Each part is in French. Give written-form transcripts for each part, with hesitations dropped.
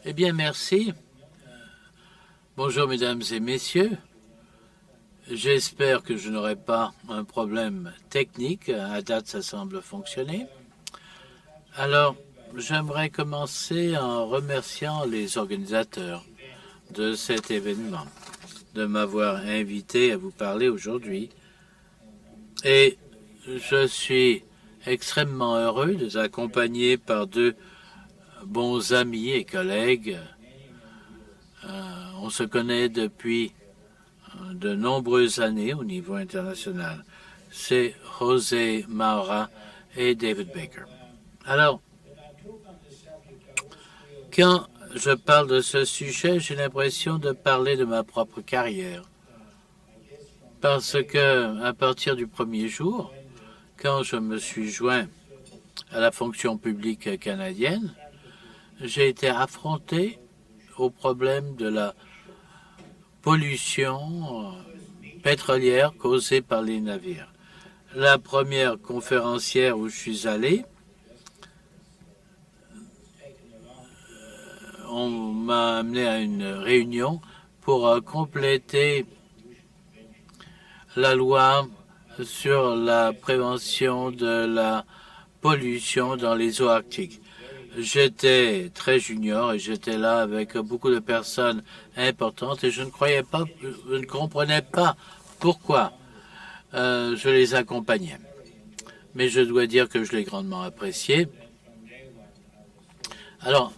Eh bien, merci. Bonjour, mesdames et messieurs. J'espère que je n'aurai pas un problème technique. À date, ça semble fonctionner. Alors, j'aimerais commencer en remerciant les organisateurs de cet événement de m'avoir invité à vous parler aujourd'hui. Et je suis extrêmement heureux de vous accompagner par deux bons amis et collègues. On se connaît depuis de nombreuses années au niveau international. C'est José Maura et David Baker. Alors, quand je parle de ce sujet, j'ai l'impression de parler de ma propre carrière. Parce que, à partir du premier jour, quand je me suis joint à la fonction publique canadienne, j'ai été affronté au problème de la pollution pétrolière causée par les navires. La première conférencière où je suis allé, on m'a amené à une réunion pour compléter la loi sur la prévention de la pollution dans les eaux arctiques. J'étais très junior et j'étais là avec beaucoup de personnes importantes et je ne comprenais pas pourquoi je les accompagnais. Mais je dois dire que je l'ai grandement apprécié. Alors,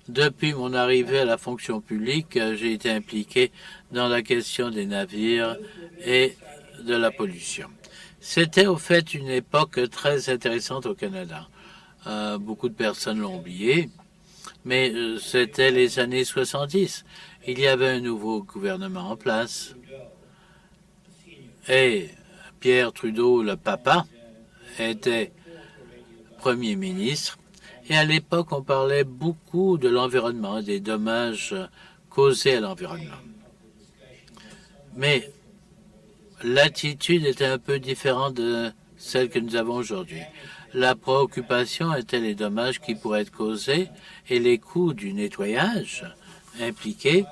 depuis mon arrivée à la fonction publique, j'ai été impliqué dans la question des navires et de la pollution. C'était au fait une époque très intéressante au Canada. Beaucoup de personnes l'ont oublié, mais c'était les années 70. Il y avait un nouveau gouvernement en place et Pierre Trudeau, le papa, était Premier ministre. Et à l'époque, on parlait beaucoup de l'environnement, des dommages causés à l'environnement. Mais l'attitude était un peu différente de celle que nous avons aujourd'hui. La préoccupation était les dommages qui pourraient être causés et les coûts du nettoyage impliqués,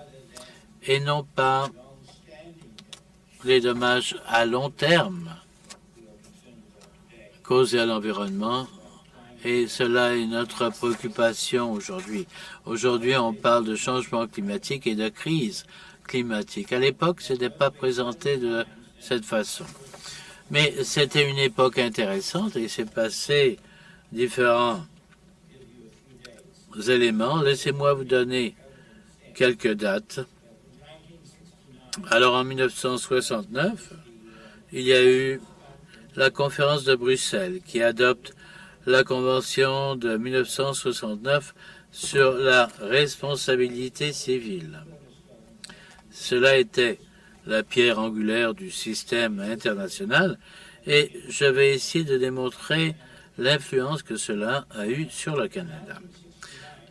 et non pas les dommages à long terme causés à l'environnement. Et cela est notre préoccupation aujourd'hui. Aujourd'hui, on parle de changement climatique et de crise climatique. À l'époque, ce n'était pas présenté de cette façon. Mais c'était une époque intéressante et il s'est passé différents éléments. Laissez-moi vous donner quelques dates. Alors, en 1969, il y a eu la conférence de Bruxelles qui adopte la Convention de 1969 sur la responsabilité civile. Cela était la pierre angulaire du système international et je vais essayer de démontrer l'influence que cela a eue sur le Canada.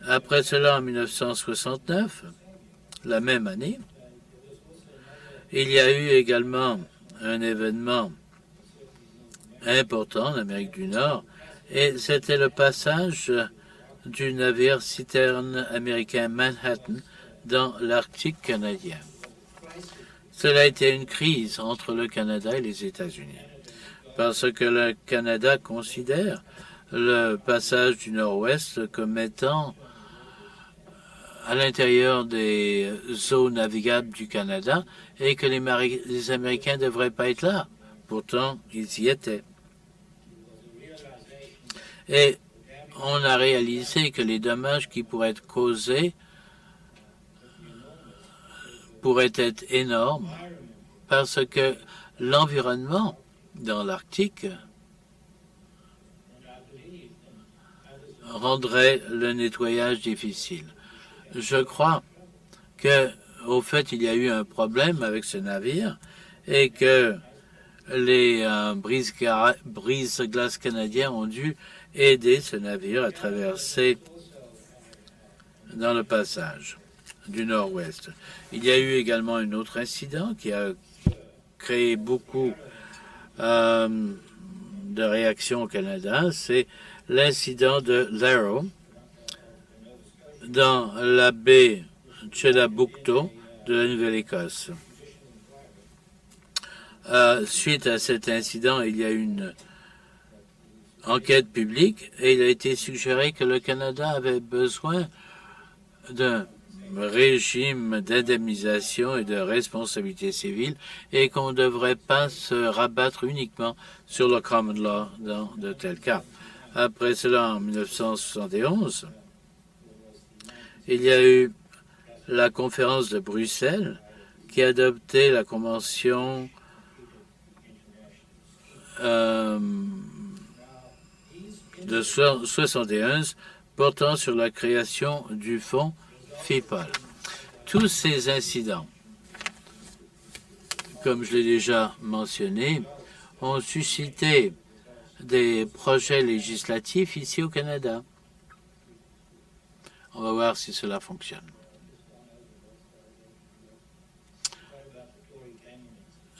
Après cela, en 1969, la même année, il y a eu également un événement important en Amérique du Nord, et c'était le passage du navire citerne américain Manhattan dans l'Arctique canadien. Cela a été une crise entre le Canada et les États-Unis, parce que le Canada considère le passage du Nord-Ouest comme étant à l'intérieur des eaux navigables du Canada et que les Américains ne devraient pas être là. Pourtant, ils y étaient. Et on a réalisé que les dommages qui pourraient être causés pourraient être énormes parce que l'environnement dans l'Arctique rendrait le nettoyage difficile. Je crois que, au fait, il y a eu un problème avec ce navire et que les brise-glaces canadiens ont dû aider ce navire à traverser dans le passage du Nord-Ouest. Il y a eu également un autre incident qui a créé beaucoup de réactions au Canada, c'est l'incident de l'Arrow. dans la baie Chedaboucto de la Nouvelle-Écosse. Suite à cet incident, il y a une enquête publique et il a été suggéré que le Canada avait besoin d'un régime d'indemnisation et de responsabilité civile et qu'on ne devrait pas se rabattre uniquement sur le common law dans de tels cas. Après cela, en 1971, il y a eu la conférence de Bruxelles qui a adopté la convention de 71 portant sur la création du fonds FIPOL. Tous ces incidents, comme je l'ai déjà mentionné, ont suscité des projets législatifs ici au Canada. On va voir si cela fonctionne.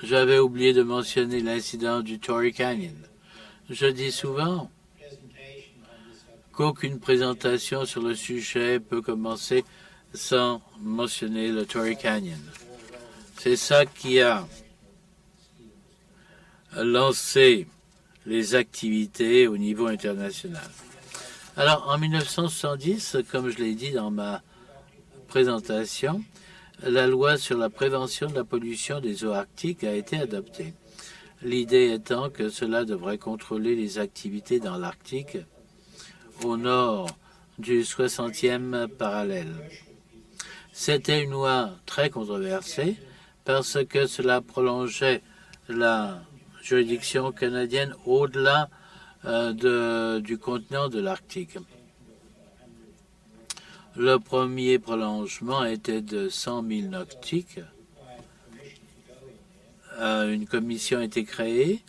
J'avais oublié de mentionner l'incident du Torrey Canyon. Je dis souvent qu'aucune présentation sur le sujet peut commencer sans mentionner le Torrey Canyon. C'est ça qui a lancé les activités au niveau international. Alors, en 1970, comme je l'ai dit dans ma présentation, la loi sur la prévention de la pollution des eaux arctiques a été adoptée. L'idée étant que cela devrait contrôler les activités dans l'Arctique au nord du 60e parallèle. C'était une loi très controversée parce que cela prolongeait la juridiction canadienne au-delà du continent de l'Arctique. Le premier prolongement était de 100 000 nautiques. Une commission a été créée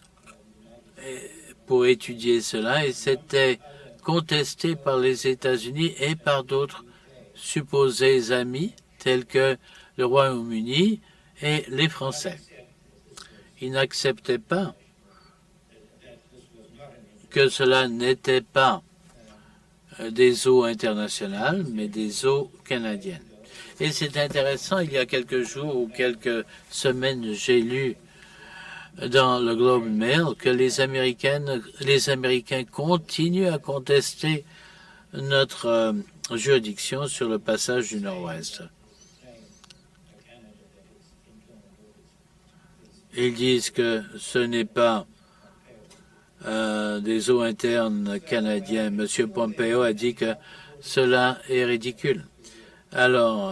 pour étudier cela et c'était contesté par les États-Unis et par d'autres supposés amis tels que le Royaume-Uni et les Français. Ils n'acceptaient pas que cela n'était pas des eaux internationales, mais des eaux canadiennes. Et c'est intéressant, il y a quelques jours ou quelques semaines, j'ai lu dans le Globe and Mail que les Américains continuent à contester notre juridiction sur le passage du Nord-Ouest. Ils disent que ce n'est pas des eaux internes canadiennes. M. Pompeo a dit que cela est ridicule. Alors,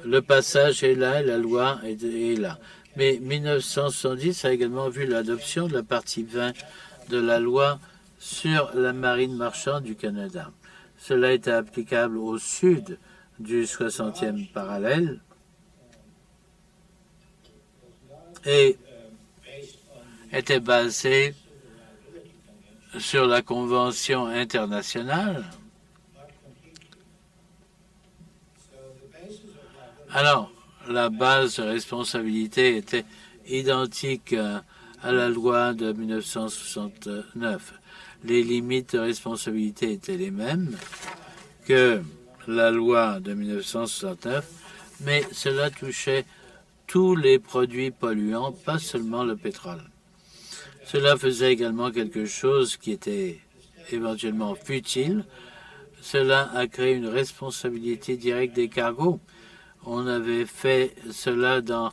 le passage est là, la loi est là. Mais 1970 a également vu l'adoption de la partie 20 de la loi sur la marine marchande du Canada. Cela était applicable au sud du 60e parallèle et était basé sur la Convention internationale. Alors, la base de responsabilité était identique à la loi de 1969. Les limites de responsabilité étaient les mêmes que la loi de 1969, mais cela touchait tous les produits polluants, pas seulement le pétrole. Cela faisait également quelque chose qui était éventuellement futile. Cela a créé une responsabilité directe des cargos. On avait fait cela dans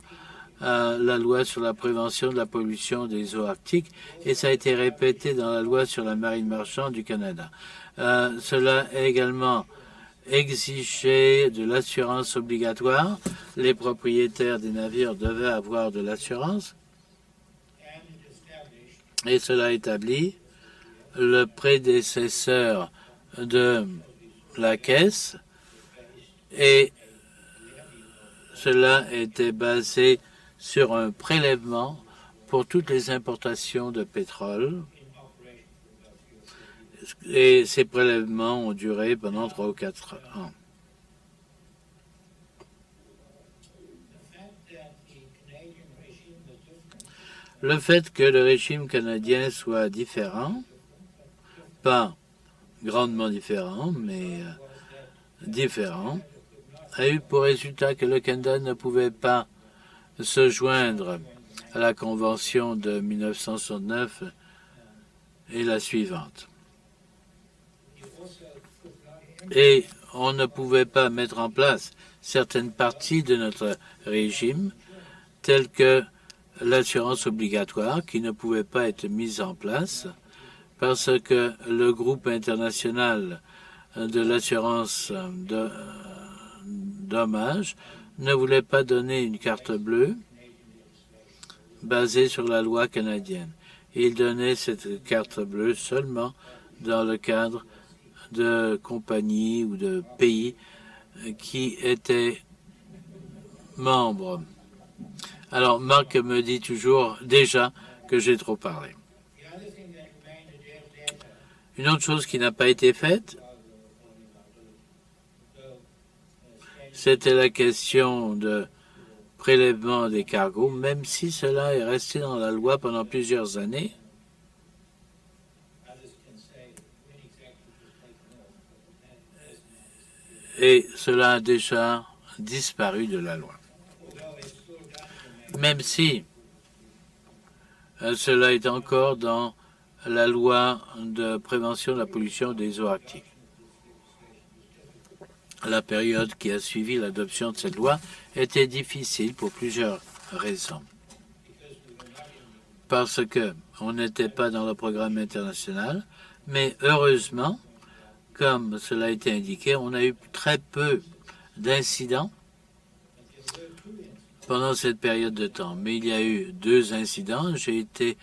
la loi sur la prévention de la pollution des eaux arctiques et ça a été répété dans la loi sur la marine marchande du Canada. Cela a également exigé de l'assurance obligatoire. Les propriétaires des navires devaient avoir de l'assurance. Et cela établit le prédécesseur de la caisse et cela était basé sur un prélèvement pour toutes les importations de pétrole. Et ces prélèvements ont duré pendant 3 ou 4 ans. Le fait que le régime canadien soit différent, pas grandement différent, mais différents a eu pour résultat que le Canada ne pouvait pas se joindre à la Convention de 1969 et la suivante. Et on ne pouvait pas mettre en place certaines parties de notre régime, telles que l'assurance obligatoire, qui ne pouvait pas être mise en place parce que le groupe international de l'assurance de dommages ne voulait pas donner une carte bleue basée sur la loi canadienne. Il donnait cette carte bleue seulement dans le cadre de compagnies ou de pays qui étaient membres. Alors, Marc me dit toujours déjà que j'ai trop parlé. Une autre chose qui n'a pas été faite, c'était la question de prélèvement des cargos, même si cela est resté dans la loi pendant plusieurs années. Et cela a déjà disparu de la loi. Même si cela est encore dans la loi de prévention de la pollution des eaux arctiques. La période qui a suivi l'adoption de cette loi était difficile pour plusieurs raisons. Parce qu'on n'était pas dans le programme international, mais heureusement, comme cela a été indiqué, on a eu très peu d'incidents pendant cette période de temps. Mais il y a eu 2 incidents. J'ai été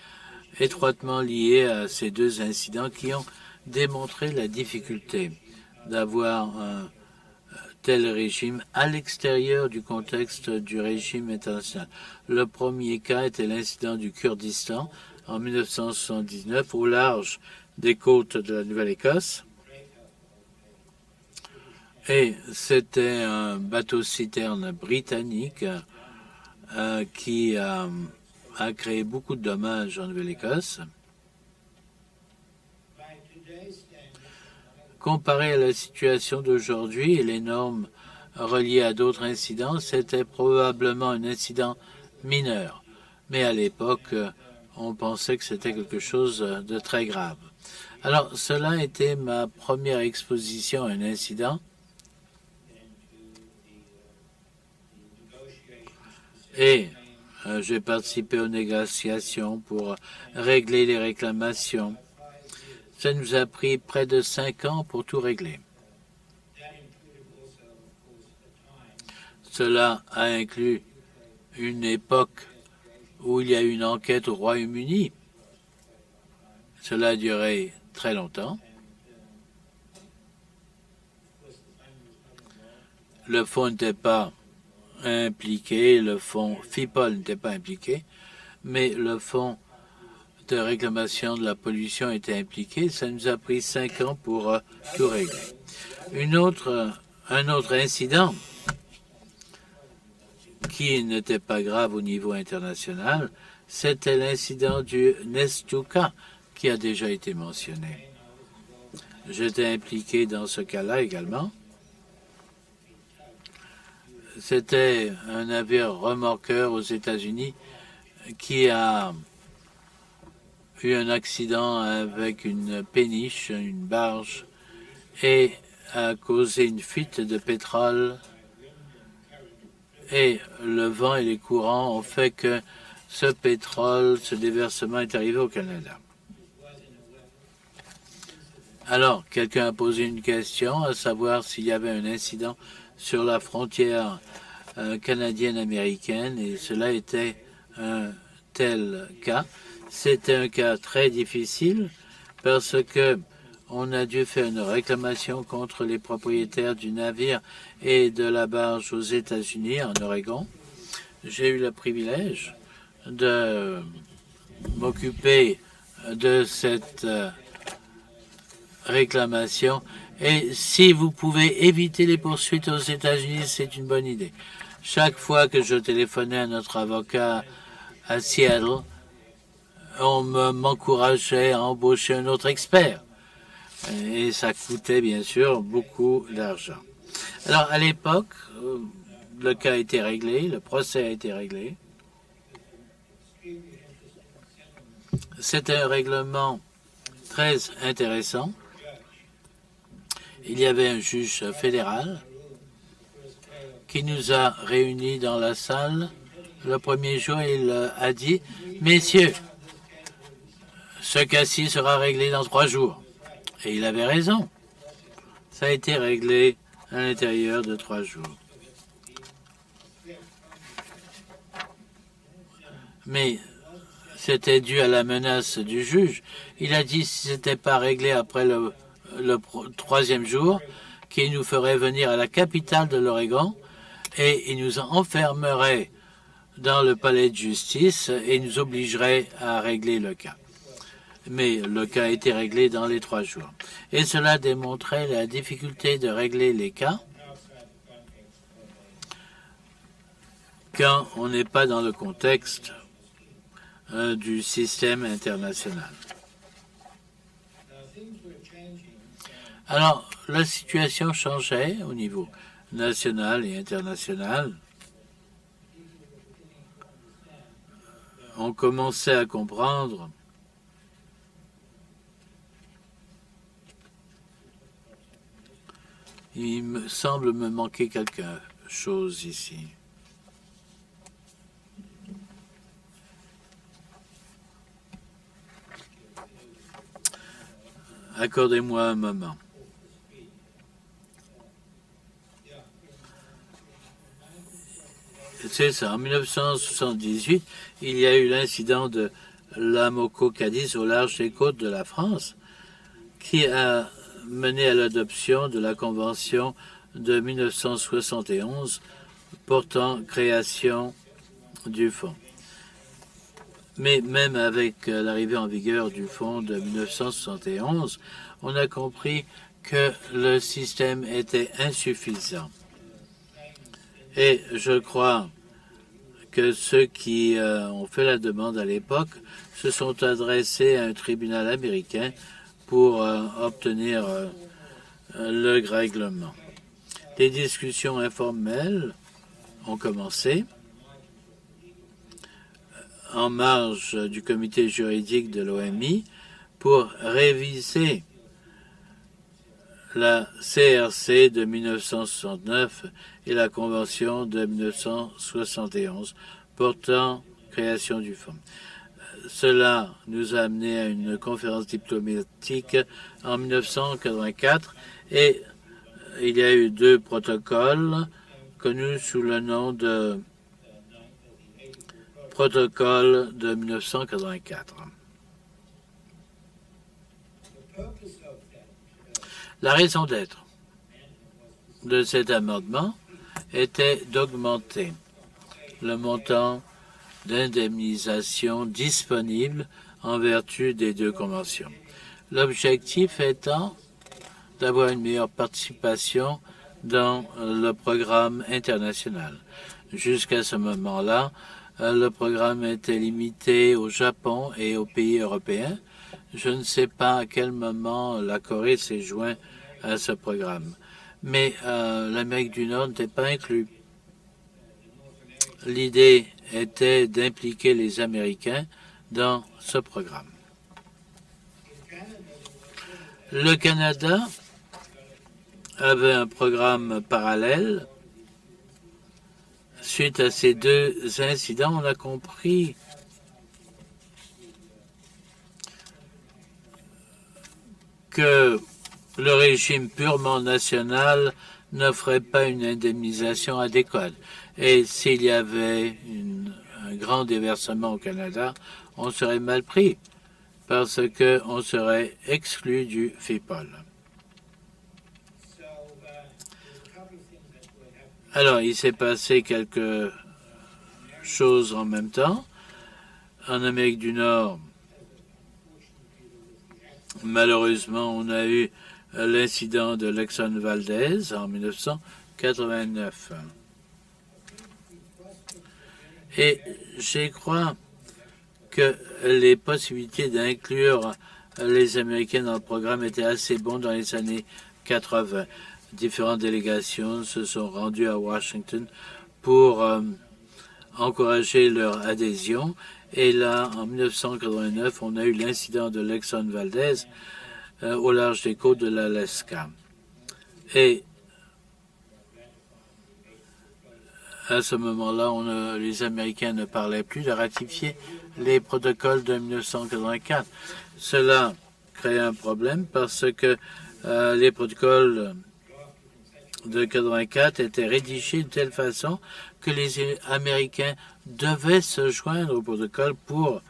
étroitement lié à ces 2 incidents qui ont démontré la difficulté d'avoir un tel régime à l'extérieur du contexte du régime international. Le premier cas était l'incident du Kurdistan en 1979 au large des côtes de la Nouvelle-Écosse. Et c'était un bateau-citerne britannique qui a créé beaucoup de dommages en Nouvelle-Écosse. Comparé à la situation d'aujourd'hui et les normes reliées à d'autres incidents, c'était probablement un incident mineur. Mais à l'époque, on pensait que c'était quelque chose de très grave. Alors, cela a été ma première exposition à un incident. Et j'ai participé aux négociations pour régler les réclamations. Ça nous a pris près de 5 ans pour tout régler. Cela a inclus une époque où il y a eu une enquête au Royaume-Uni. Cela a duré très longtemps. Le fonds n'était pas impliqué, le fonds FIPOL n'était pas impliqué, mais le fonds de réclamation de la pollution était impliqué. Ça nous a pris 5 ans pour tout régler. Un autre incident qui n'était pas grave au niveau international, c'était l'incident du Nestucca qui a déjà été mentionné. J'étais impliqué dans ce cas-là également. C'était un navire remorqueur aux États-Unis qui a eu un accident avec une péniche, une barge, et a causé une fuite de pétrole. Et le vent et les courants ont fait que ce pétrole, ce déversement est arrivé au Canada. Alors, quelqu'un a posé une question, à savoir s'il y avait un incident sur la frontière canadienne-américaine, et cela était un tel cas. C'était un cas très difficile parce que on a dû faire une réclamation contre les propriétaires du navire et de la barge aux États-Unis, en Oregon. J'ai eu le privilège de m'occuper de cette réclamation. Et si vous pouvez éviter les poursuites aux États-Unis, c'est une bonne idée. Chaque fois que je téléphonais à notre avocat à Seattle, on m'encourageait à embaucher un autre expert. Et ça coûtait bien sûr beaucoup d'argent. Alors, à l'époque, le cas a été réglé, le procès a été réglé. C'était un règlement très intéressant. Il y avait un juge fédéral qui nous a réunis dans la salle. Le premier jour, il a dit « Messieurs, ce cas-ci sera réglé dans 3 jours. » Et il avait raison. Ça a été réglé à l'intérieur de 3 jours. Mais c'était dû à la menace du juge. Il a dit si ce n'était pas réglé après le 3e jour, qu'il nous ferait venir à la capitale de l'Oregon et il nous enfermerait dans le palais de justice et nous obligerait à régler le cas. Mais le cas a été réglé dans les 3 jours. Et cela démontrait la difficulté de régler les cas quand on n'est pas dans le contexte du système international. Alors, la situation changeait au niveau national et international. On commençait à comprendre il me semble me manquer quelque chose ici. Accordez-moi un moment. C'est ça, en 1978, il y a eu l'incident de l'Amoco-Cadiz au large des côtes de la France qui a mené à l'adoption de la Convention de 1971 portant création du fonds. Mais même avec l'arrivée en vigueur du fonds de 1971, on a compris que le système était insuffisant. Et je crois que ceux qui ont fait la demande à l'époque se sont adressés à un tribunal américain pour obtenir le règlement. Des discussions informelles ont commencé en marge du comité juridique de l'OMI pour réviser la CRC de 1969 et la Convention de 1971 portant création du fonds. Cela nous a amené à une conférence diplomatique en 1984 et il y a eu 2 protocoles connus sous le nom de protocole de 1984. La raison d'être de cet amendement était d'augmenter le montant d'indemnisation disponible en vertu des 2 conventions. L'objectif étant d'avoir une meilleure participation dans le programme international. Jusqu'à ce moment-là, le programme était limité au Japon et aux pays européens. Je ne sais pas à quel moment la Corée s'est joint à ce programme. Mais l'Amérique du Nord n'était pas inclus. L'idée était d'impliquer les Américains dans ce programme. Le Canada avait un programme parallèle. Suite à ces 2 incidents, on a compris que le régime purement national n'offrait pas une indemnisation adéquate. Et s'il y avait un grand déversement au Canada, on serait mal pris parce qu'on serait exclu du FIPOL. Alors, il s'est passé quelque chose en même temps. En Amérique du Nord, malheureusement, on a eu l'incident de l'Exxon Valdez en 1989. Et je crois que les possibilités d'inclure les Américains dans le programme étaient assez bonnes dans les années 80. différentes délégations se sont rendues à Washington pour encourager leur adhésion. Et là, en 1989, on a eu l'incident de l'Exxon Valdez au large des côtes de l'Alaska. Et à ce moment-là, les Américains ne parlaient plus de ratifier les protocoles de 1984. Cela crée un problème parce que les protocoles de 84 étaient rédigés de telle façon que les Américains devaient se joindre au protocole pour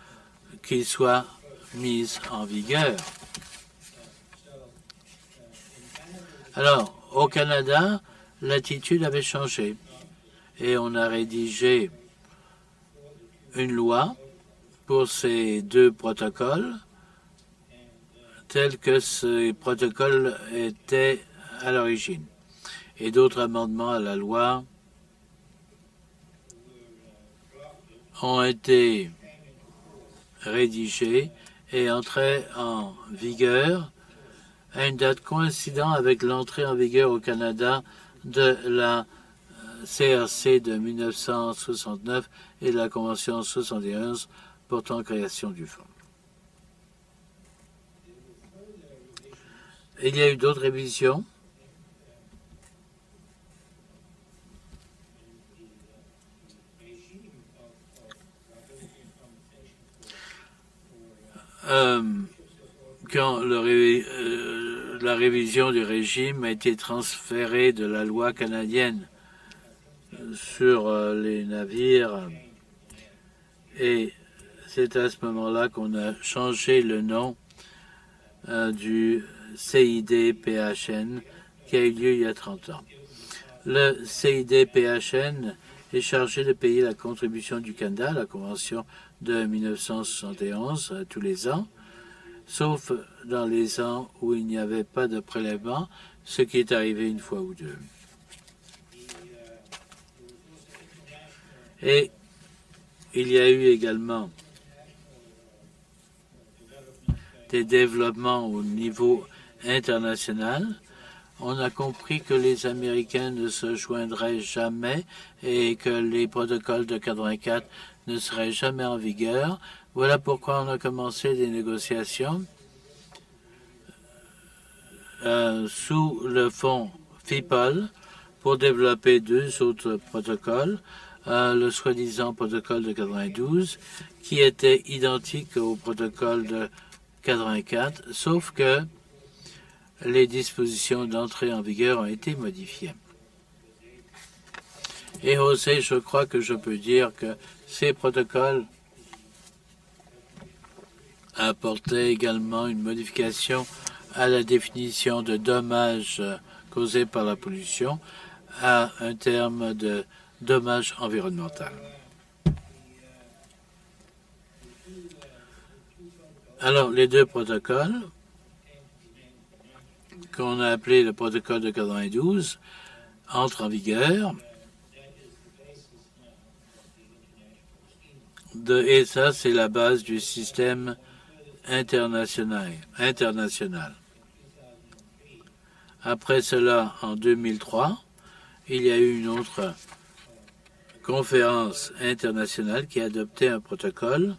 qu'il soit mis en vigueur. Alors, au Canada, l'attitude avait changé et on a rédigé une loi pour ces deux protocoles tels que ces protocoles étaient à l'origine. Et d'autres amendements à la loi ont été rédigés et entrés en vigueur à une date coïncidant avec l'entrée en vigueur au Canada de la CRC de 1969 et de la Convention 71 portant création du fonds. Il y a eu d'autres révisions. Quand la révision du régime a été transférée de la loi canadienne sur les navires, et c'est à ce moment-là qu'on a changé le nom du CID-PHN qui a eu lieu il y a 30 ans. Le CID-PHN est chargé de payer la contribution du Canada à la Convention de 1971 tous les ans, sauf dans les ans où il n'y avait pas de prélèvement, ce qui est arrivé une fois ou deux. Et il y a eu également des développements au niveau international. On a compris que les Américains ne se joindraient jamais et que les protocoles de 84 ne seraient jamais en vigueur. Voilà pourquoi on a commencé des négociations sous le fonds FIPOL pour développer deux autres protocoles. Le soi-disant protocole de 92 qui était identique au protocole de 84, sauf que les dispositions d'entrée en vigueur ont été modifiées. Et José, je crois que je peux dire que ces protocoles apportaient également une modification à la définition de dommages causés par la pollution à un terme de dommage environnemental. Alors, les deux protocoles qu'on a appelé le protocole de 92 entre en vigueur et ça, c'est la base du système international. Après cela, en 2003, il y a eu une autre conférence internationale qui a adopté un protocole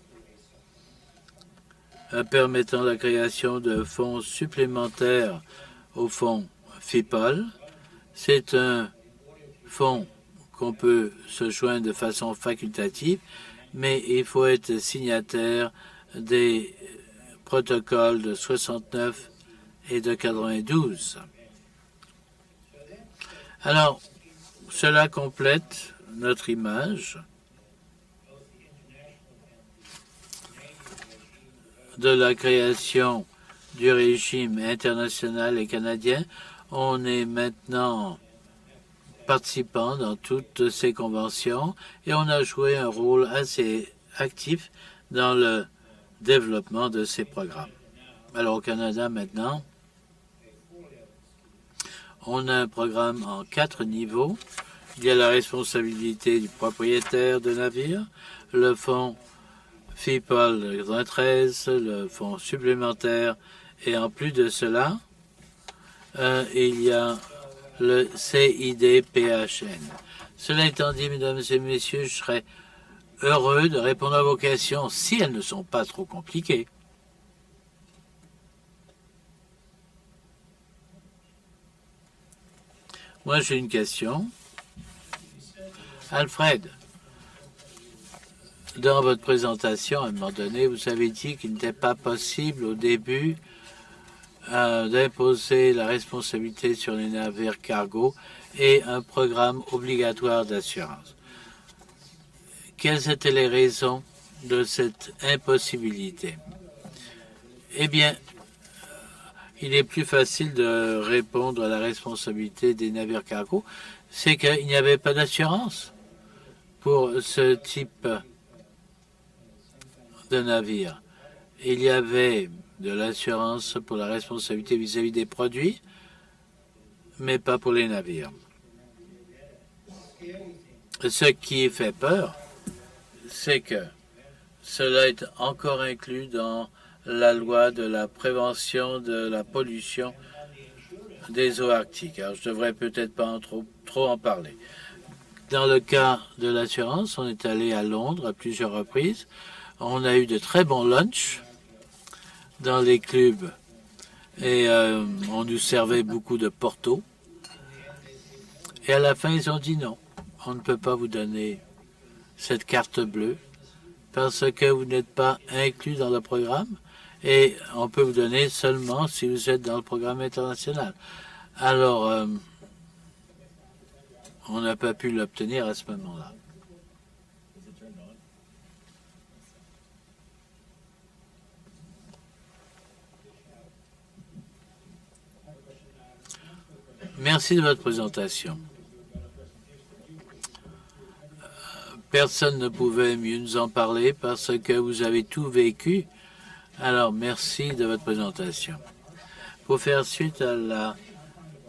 permettant la création de fonds supplémentaires au fonds FIPOL. C'est un fonds qu'on peut se joindre de façon facultative, mais il faut être signataire des protocoles de 69 et de 92. Alors, cela complète notre image de la création du régime international et canadien. On est maintenant participant dans toutes ces conventions et on a joué un rôle assez actif dans le développement de ces programmes. Alors au Canada maintenant, on a un programme en 4 niveaux. Il y a la responsabilité du propriétaire de navire, le fonds FIPOL 93, le fonds supplémentaire, et en plus de cela, il y a le CIDPHN. Cela étant dit, mesdames et messieurs, je serais heureux de répondre à vos questions si elles ne sont pas trop compliquées. Moi, j'ai une question. Alfred, dans votre présentation, à un moment donné, vous avez dit qu'il n'était pas possible au début d'imposer la responsabilité sur les navires cargo et un programme obligatoire d'assurance. Quelles étaient les raisons de cette impossibilité? Eh bien, il est plus facile de répondre à la responsabilité des navires cargo, c'est qu'il n'y avait pas d'assurance pour ce type de navire. Il y avait de l'assurance pour la responsabilité vis-à-vis des produits, mais pas pour les navires. Ce qui fait peur, c'est que cela est encore inclus dans la loi de la prévention de la pollution des eaux arctiques. Alors, je devrais peut-être pas trop en parler. Dans le cas de l'assurance, on est allé à Londres à plusieurs reprises. On a eu de très bons lunchs dans les clubs et on nous servait beaucoup de Porto. Et à la fin, ils ont dit non, on ne peut pas vous donner cette carte bleue parce que vous n'êtes pas inclus dans le programme et on peut vous donner seulement si vous êtes dans le programme international. Alors, on n'a pas pu l'obtenir à ce moment-là. Merci de votre présentation. Personne ne pouvait mieux nous en parler parce que vous avez tout vécu. Alors, merci de votre présentation. Pour faire suite à la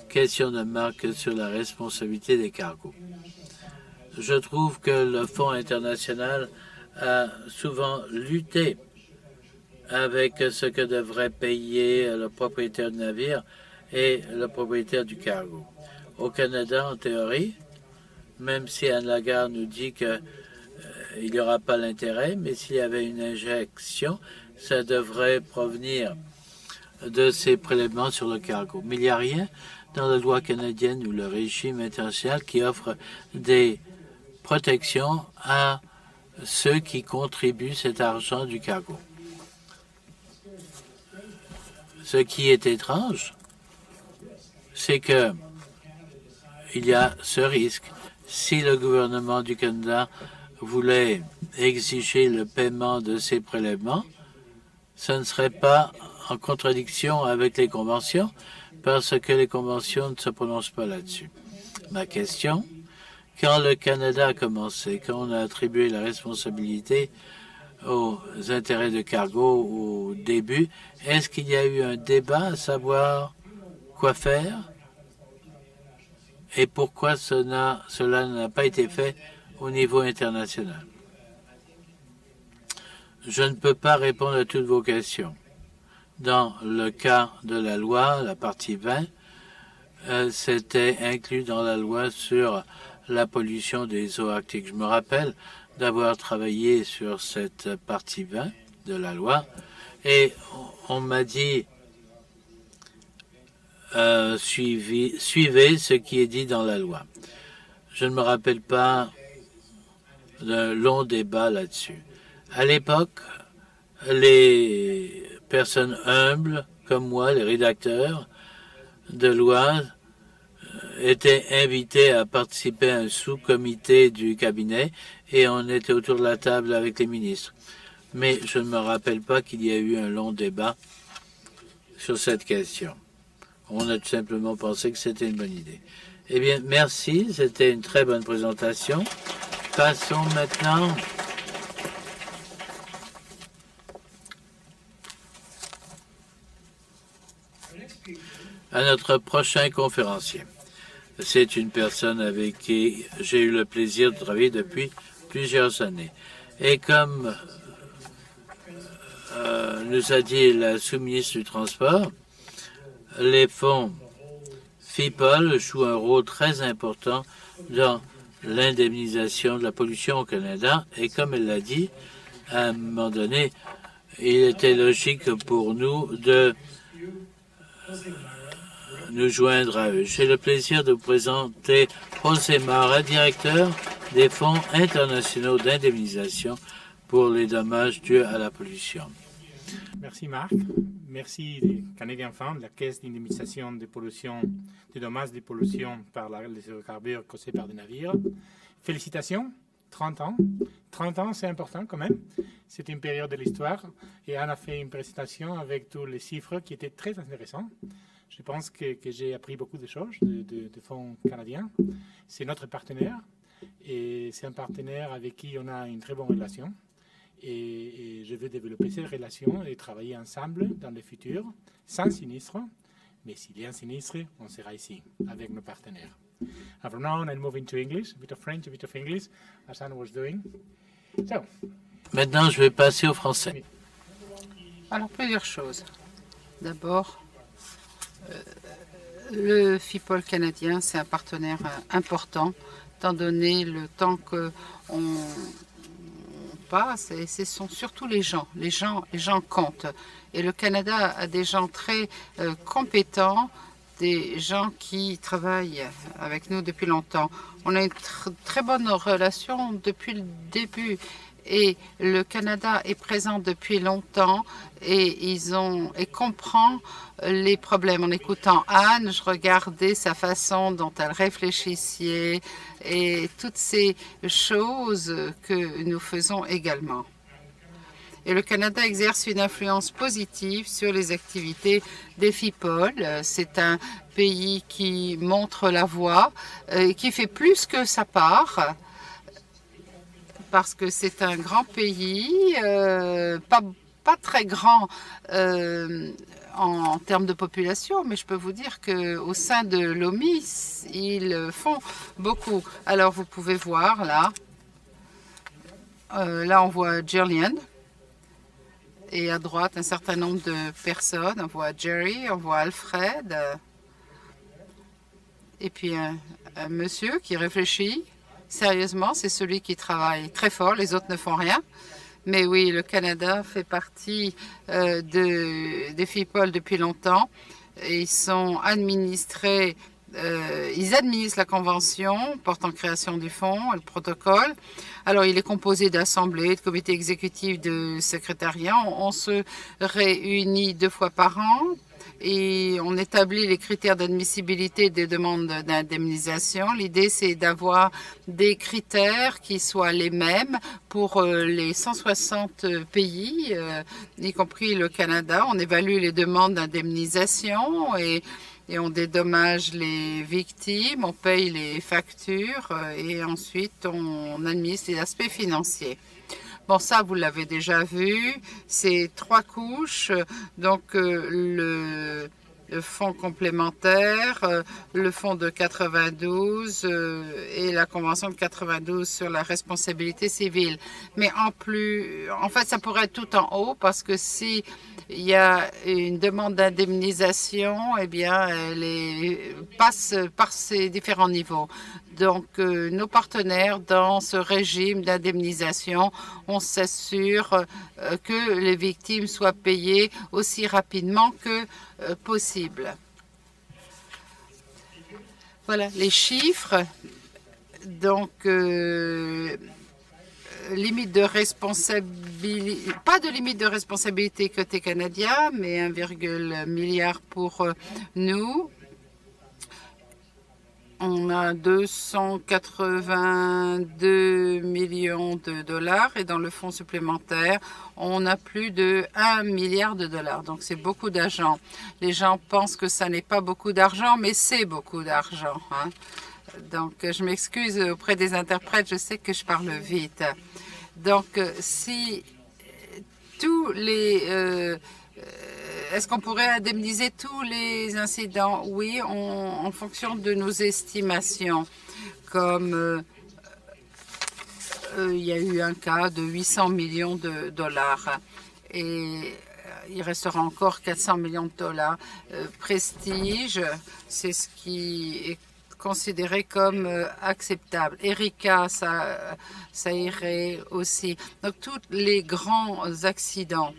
question de Marc sur la responsabilité des cargos, je trouve que le Fonds international a souvent lutté avec ce que devrait payer le propriétaire du navire et le propriétaire du cargo. Au Canada, en théorie, même si Anne Lagarde nous dit qu'il n'y aura pas l'intérêt, mais s'il y avait une injection, ça devrait provenir de ces prélèvements sur le cargo. Mais il n'y a rien dans la loi canadienne ou le régime international qui offre des protections à ceux qui contribuent cet argent du cargo. Ce qui est étrange, c'est que il y a ce risque. Si le gouvernement du Canada voulait exiger le paiement de ces prélèvements, ce ne serait pas en contradiction avec les conventions, parce que les conventions ne se prononcent pas là-dessus. Ma question, quand le Canada a commencé, quand on a attribué la responsabilité aux intérêts de cargo au début, est-ce qu'il y a eu un débat à savoir quoi faire et pourquoi cela n'a pas été fait au niveau international? Je ne peux pas répondre à toutes vos questions. Dans le cas de la loi, la partie 20, c'était inclus dans la loi sur la pollution des eaux arctiques. Je me rappelle d'avoir travaillé sur cette partie 20 de la loi et on m'a dit suivez ce qui est dit dans la loi. Je ne me rappelle pas d'un long débat là-dessus. À l'époque, les personnes humbles comme moi, les rédacteurs de loi, étaient invités à participer à un sous-comité du cabinet et on était autour de la table avec les ministres. Mais je ne me rappelle pas qu'il y a eu un long débat sur cette question. On a tout simplement pensé que c'était une bonne idée. Eh bien, merci, c'était une très bonne présentation. Passons maintenant à notre prochain conférencier. C'est une personne avec qui j'ai eu le plaisir de travailler depuis plusieurs années. Et comme nous a dit la sous-ministre du Transport, les fonds FIPOL joue un rôle très important dans l'indemnisation de la pollution au Canada et comme elle l'a dit, à un moment donné, il était logique pour nous de nous joindre à eux. J'ai le plaisir de vous présenter José Mara, directeur des Fonds internationaux d'indemnisation pour les dommages dus à la pollution. Merci Marc. Merci des Canadian Fund, la caisse d'indemnisation des pollutions, des dommages de pollution par les hydrocarbures causés par des navires. Félicitations, 30 ans. 30 ans, c'est important quand même. C'est une période de l'histoire et Anne a fait une présentation avec tous les chiffres qui étaient très intéressants. Je pense que j'ai appris beaucoup de choses de fonds canadiens. C'est notre partenaire et c'est un partenaire avec qui on a une très bonne relation. Et je veux développer cette relation et travailler ensemble dans le futur, sans sinistre. Mais s'il y a un sinistre, on sera ici avec nos partenaires. And from now on, I'll move into English, a bit of French, a bit of English, as Anne was doing. So, maintenant, je vais passer au français. Alors, plusieurs choses. D'abord, le FIPOL canadien, c'est un partenaire important, étant donné le temps qu'on passe, et ce sont surtout les gens. Les gens comptent. Et le Canada a des gens très compétents, des gens qui travaillent avec nous depuis longtemps. On a une très bonne relation depuis le début. Et le Canada est présent depuis longtemps et comprend les problèmes. En écoutant Anne, je regardais sa façon dont elle réfléchissait et toutes ces choses que nous faisons également. Et le Canada exerce une influence positive sur les activités des FIPOL. C'est un pays qui montre la voie, qui fait plus que sa part, parce que c'est un grand pays, pas très grand en termes de population, mais je peux vous dire qu'au sein de l'OMI, ils font beaucoup. Alors vous pouvez voir là, là on voit Jillian, et à droite un certain nombre de personnes. On voit Jerry, on voit Alfred, et puis un monsieur qui réfléchit. Sérieusement, c'est celui qui travaille très fort, les autres ne font rien. Mais oui, le Canada fait partie des FIPOL depuis longtemps. Et ils sont administrés, ils administrent la convention portant création du fonds, le protocole. Alors, il est composé d'assemblées, de comités exécutifs, de secrétariat. On se réunit 2 fois par an. Et on établit les critères d'admissibilité des demandes d'indemnisation. L'idée, c'est d'avoir des critères qui soient les mêmes pour les 160 pays, y compris le Canada. On évalue les demandes d'indemnisation et on dédommage les victimes, on paye les factures et ensuite on administre les aspects financiers. Bon, ça, vous l'avez déjà vu, c'est 3 couches, donc le fonds complémentaire, le fonds de 92 et la convention de 92 sur la responsabilité civile. Mais en fait, ça pourrait être tout en haut parce que si il y a une demande d'indemnisation, eh bien, elle passe par ces différents niveaux. Donc, nos partenaires dans ce régime d'indemnisation, on s'assure que les victimes soient payées aussi rapidement que possible. Voilà les chiffres. Donc, limite de responsabilité, pas de limite de responsabilité côté canadien, mais 1,1 milliard pour nous. On a 282 millions de dollars et dans le fonds supplémentaire, on a plus de 1 milliard de dollars. Donc, c'est beaucoup d'argent. Les gens pensent que ça n'est pas beaucoup d'argent, mais c'est beaucoup d'argent. Hein. Donc, je m'excuse auprès des interprètes, je sais que je parle vite. Donc, si tous les... est-ce qu'on pourrait indemniser tous les incidents? Oui, en fonction de nos estimations. Comme il y a eu un cas de 800 millions de dollars. Et il restera encore 400 millions de dollars. Prestige, c'est ce qui est considéré comme acceptable. Erika, ça irait aussi. Donc, tous les grands accidents.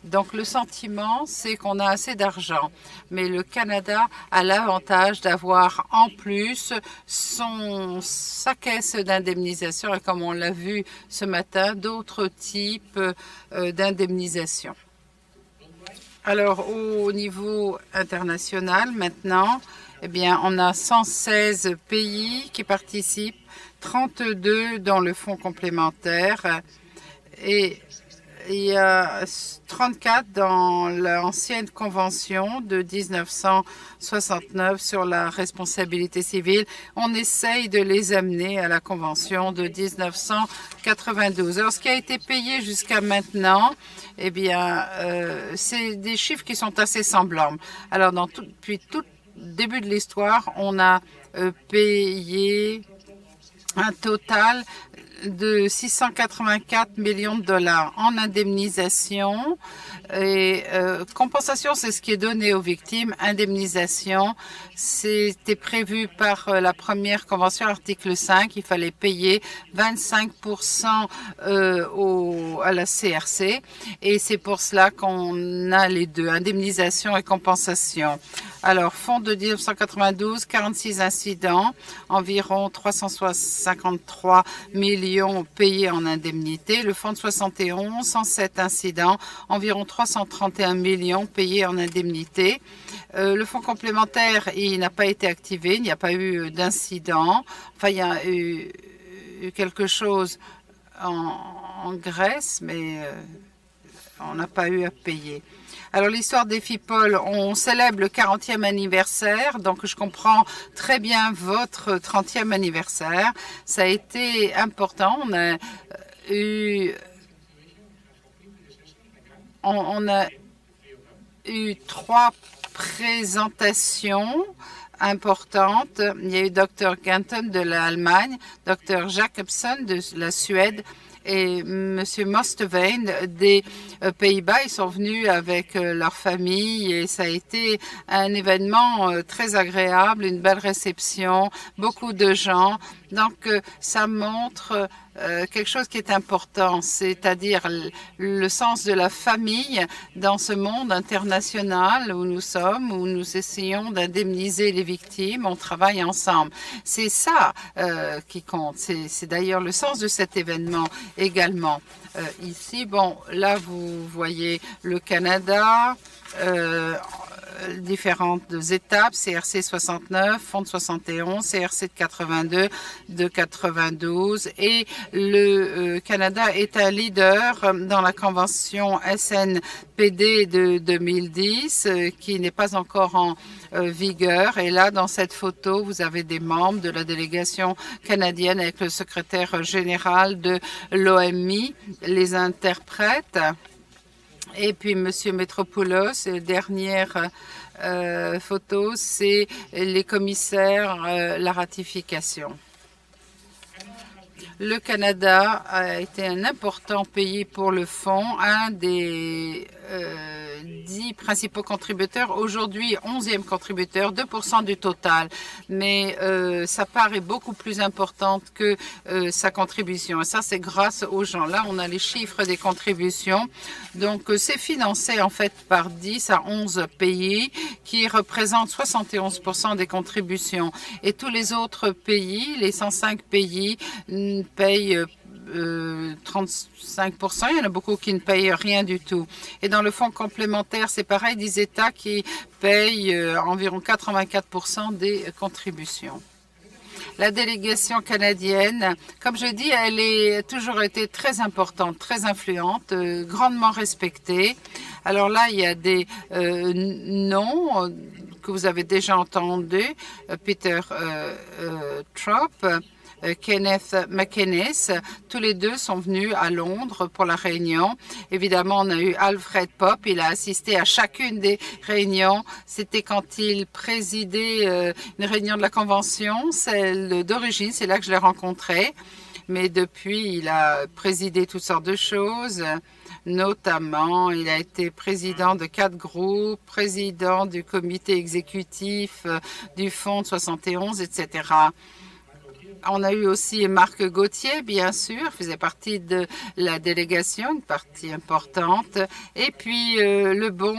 Donc, le sentiment, c'est qu'on a assez d'argent. Mais le Canada a l'avantage d'avoir en plus sa caisse d'indemnisation et, comme on l'a vu ce matin, d'autres types d'indemnisation. Alors, au niveau international, maintenant, eh bien, on a 116 pays qui participent, 32 dans le fonds complémentaire et il y a 34 dans l'ancienne convention de 1969 sur la responsabilité civile. On essaye de les amener à la convention de 1992. Alors, ce qui a été payé jusqu'à maintenant, eh bien, c'est des chiffres qui sont assez semblables. Alors, depuis tout début de l'histoire, on a payé un total de 684 millions de dollars en indemnisation et compensation, c'est ce qui est donné aux victimes. Indemnisation, c'était prévu par la première convention, article 5. Il fallait payer 25% à la CRC et c'est pour cela qu'on a les deux, indemnisation et compensation. Alors, fonds de 1992, 46 incidents, environ 353 millions payés en indemnité. Le fonds de 71, 107 incidents, environ 331 millions payés en indemnité. Le fonds complémentaire, il n'a pas été activé, il n'y a pas eu d'incident. Enfin, il y a eu quelque chose en Grèce, mais on n'a pas eu à payer. Alors, l'histoire des FIPOL, on célèbre le 40e anniversaire, donc je comprends très bien votre 30e anniversaire. Ça a été important. On a eu 3 présentations importantes. Il y a eu Dr. Ganton de l'Allemagne, Dr. Jacobson de la Suède, et M. Mostevein des Pays-Bas. Ils sont venus avec leur famille et ça a été un événement très agréable, une belle réception, beaucoup de gens. Donc, ça montre quelque chose qui est important, c'est-à-dire le sens de la famille dans ce monde international où nous sommes, où nous essayons d'indemniser les victimes, on travaille ensemble. C'est ça qui compte. C'est d'ailleurs le sens de cet événement également. Ici, bon, là, vous voyez le Canada, différentes étapes, CRC 69, Fonds de 71, CRC de 82, de 92 et le Canada est un leader dans la convention SNPD de 2010 qui n'est pas encore en vigueur. Et là, dans cette photo, vous avez des membres de la délégation canadienne avec le secrétaire général de l'OMI, les interprètes. Et puis, M. Metropoulos, dernière photo, c'est les commissaires, la ratification. Le Canada a été un important pays pour le fonds, un des 10 principaux contributeurs, aujourd'hui 11e contributeur, 2% du total. Mais sa part est beaucoup plus importante que sa contribution. Et ça, c'est grâce aux gens. Là, on a les chiffres des contributions. Donc, c'est financé en fait par 10 à 11 pays qui représentent 71% des contributions. Et tous les autres pays, les 105 pays, payent 35%. Il y en a beaucoup qui ne payent rien du tout. Et dans le fonds complémentaire, c'est pareil, des États qui payent environ 84% des contributions. La délégation canadienne, comme je dis, elle a toujours été très importante, très influente, grandement respectée. Alors là, il y a des noms que vous avez déjà entendus. Peter Trop, Kenneth McInnes. Tous les deux sont venus à Londres pour la réunion. Évidemment, on a eu Alfred Pope. Il a assisté à chacune des réunions. C'était quand il présidait une réunion de la Convention. Celle d'origine, c'est là que je l'ai rencontré. Mais depuis, il a présidé toutes sortes de choses. Notamment, il a été président de 4 groupes, président du comité exécutif du Fonds de 71, etc. On a eu aussi Marc Gauthier, bien sûr, faisait partie de la délégation, une partie importante. Et puis le bon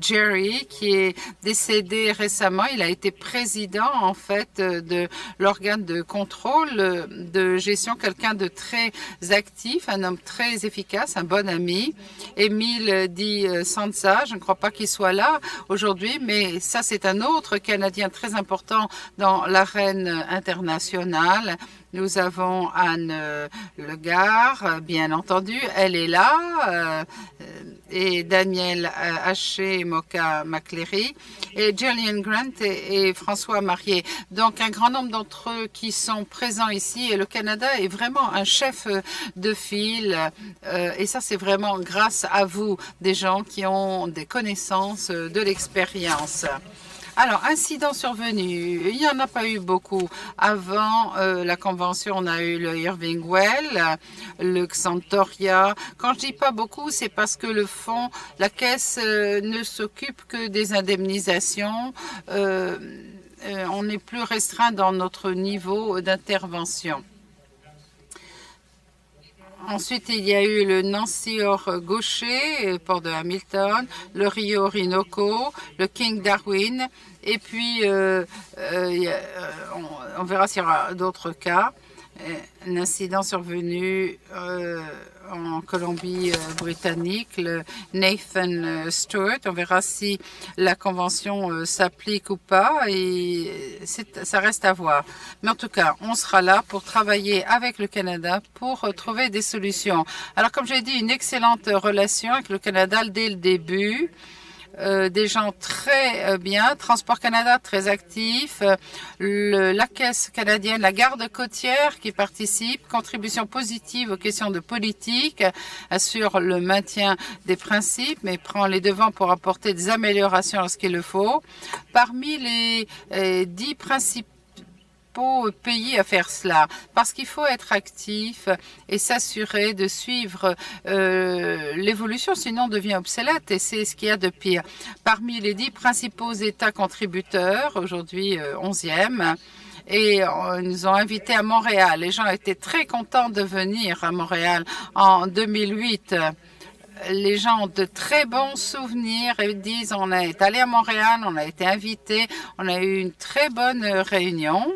Jerry, qui est décédé récemment, il a été président en fait de l'organe de contrôle de gestion, quelqu'un de très actif, un homme très efficace, un bon ami. Émile Di Sansa, je ne crois pas qu'il soit là aujourd'hui, mais ça c'est un autre Canadien très important dans l'arène internationale. Nous avons Anne Legard, bien entendu, elle est là, et Daniel Haché et Moka McCleary, et Gillian Grant et François Marié. Donc un grand nombre d'entre eux qui sont présents ici, et le Canada est vraiment un chef de file, et ça c'est vraiment grâce à vous, des gens qui ont des connaissances, de l'expérience. Alors, incidents survenus, il n'y en a pas eu beaucoup. Avant la Convention, on a eu le Irving Well, le Xantoria. Quand je dis pas beaucoup, c'est parce que le fonds, la Caisse ne s'occupe que des indemnisations. On est plus restreint dans notre niveau d'intervention. Ensuite, il y a eu le Nancy-Gaucher, port de Hamilton, le Rio Orinoco, le King Darwin, et puis on verra s'il y aura d'autres cas. Un incident survenu en Colombie-Britannique, le Nathan Stewart. On verra si la convention s'applique ou pas, et ça reste à voir. Mais en tout cas, on sera là pour travailler avec le Canada pour trouver des solutions. Alors, comme j'ai dit, une excellente relation avec le Canada dès le début. Des gens très bien, Transport Canada très actif, la Caisse canadienne, la garde côtière qui participe, contribution positive aux questions de politique, assure le maintien des principes mais prend les devants pour apporter des améliorations lorsqu'il le faut. Parmi les 10 principaux pays à faire cela, parce qu'il faut être actif et s'assurer de suivre l'évolution, sinon on devient obsolète, et c'est ce qu'il y a de pire. Parmi les 10 principaux États contributeurs, aujourd'hui 11e, et ils nous ont invités à Montréal. Les gens étaient très contents de venir à Montréal en 2008. Les gens ont de très bons souvenirs et disent on est allé à Montréal, on a été invités, on a eu une très bonne réunion.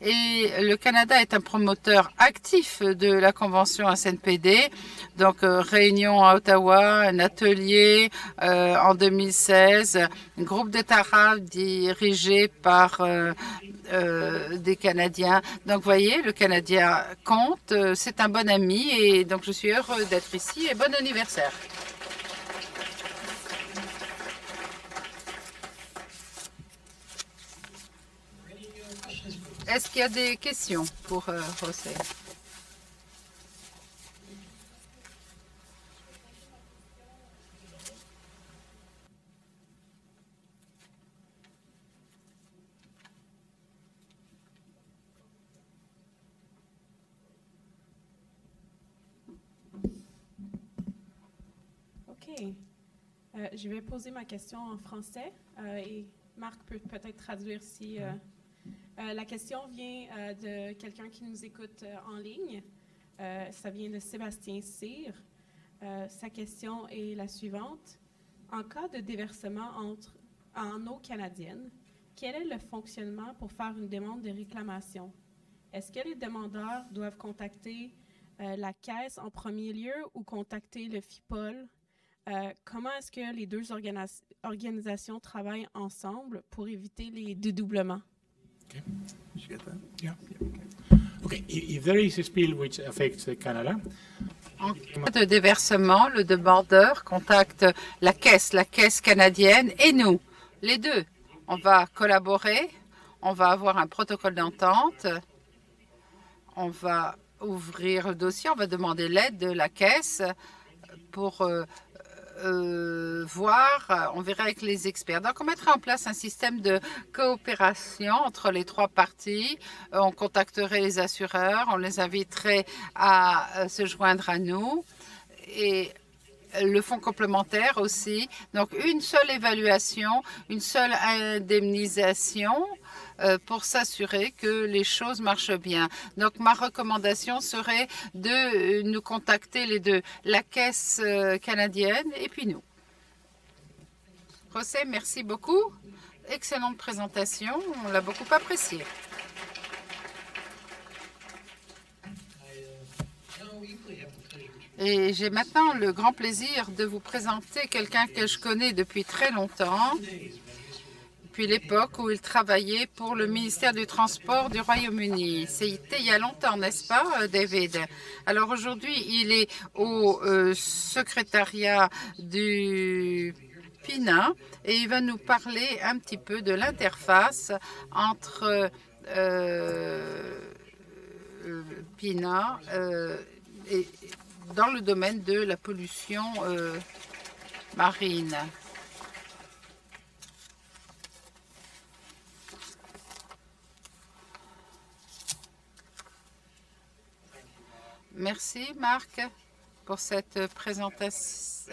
Et le Canada est un promoteur actif de la Convention SNPD. Donc, réunion à Ottawa, un atelier en 2016, un groupe d'États dirigé par des Canadiens. Donc, vous voyez, le Canadien compte, c'est un bon ami, et donc je suis heureux d'être ici, et bon anniversaire. Est-ce qu'il y a des questions pour José? OK. Je vais poser ma question en français et Marc peut peut-être traduire si... la question vient de quelqu'un qui nous écoute en ligne. Ça vient de Sébastien Cyr. Sa question est la suivante. En cas de déversement en eau canadienne, quel est le fonctionnement pour faire une demande de réclamation? Est-ce que les demandeurs doivent contacter la Caisse en premier lieu ou contacter le FIPOL? Comment est-ce que les deux organisations travaillent ensemble pour éviter les dédoublements? Okay. Did you get that? Yeah. Okay. If there is a spill which affects Canada, en cas de déversement, le demandeur contacte la caisse canadienne et nous, les deux. On va collaborer, on va avoir un protocole d'entente on va ouvrir le dossier, on va demander l'aide de la caisse pour voir, on verra avec les experts. Donc, on mettra en place un système de coopération entre les trois parties. On contacterait les assureurs, on les inviterait à se joindre à nous et le fonds complémentaire aussi. Donc, une seule évaluation, une seule indemnisation pour s'assurer que les choses marchent bien. Donc, ma recommandation serait de nous contacter les deux, la Caisse canadienne et puis nous. José, merci beaucoup. Excellente présentation, on l'a beaucoup appréciée. Et j'ai maintenant le grand plaisir de vous présenter quelqu'un que je connais depuis très longtemps, depuis l'époque où il travaillait pour le ministère du Transport du Royaume-Uni. C'était il y a longtemps, n'est-ce pas, David? Alors aujourd'hui, il est au secrétariat du PINA et il va nous parler un petit peu de l'interface entre PINA et dans le domaine de la pollution marine. Merci Marc pour cette présentation.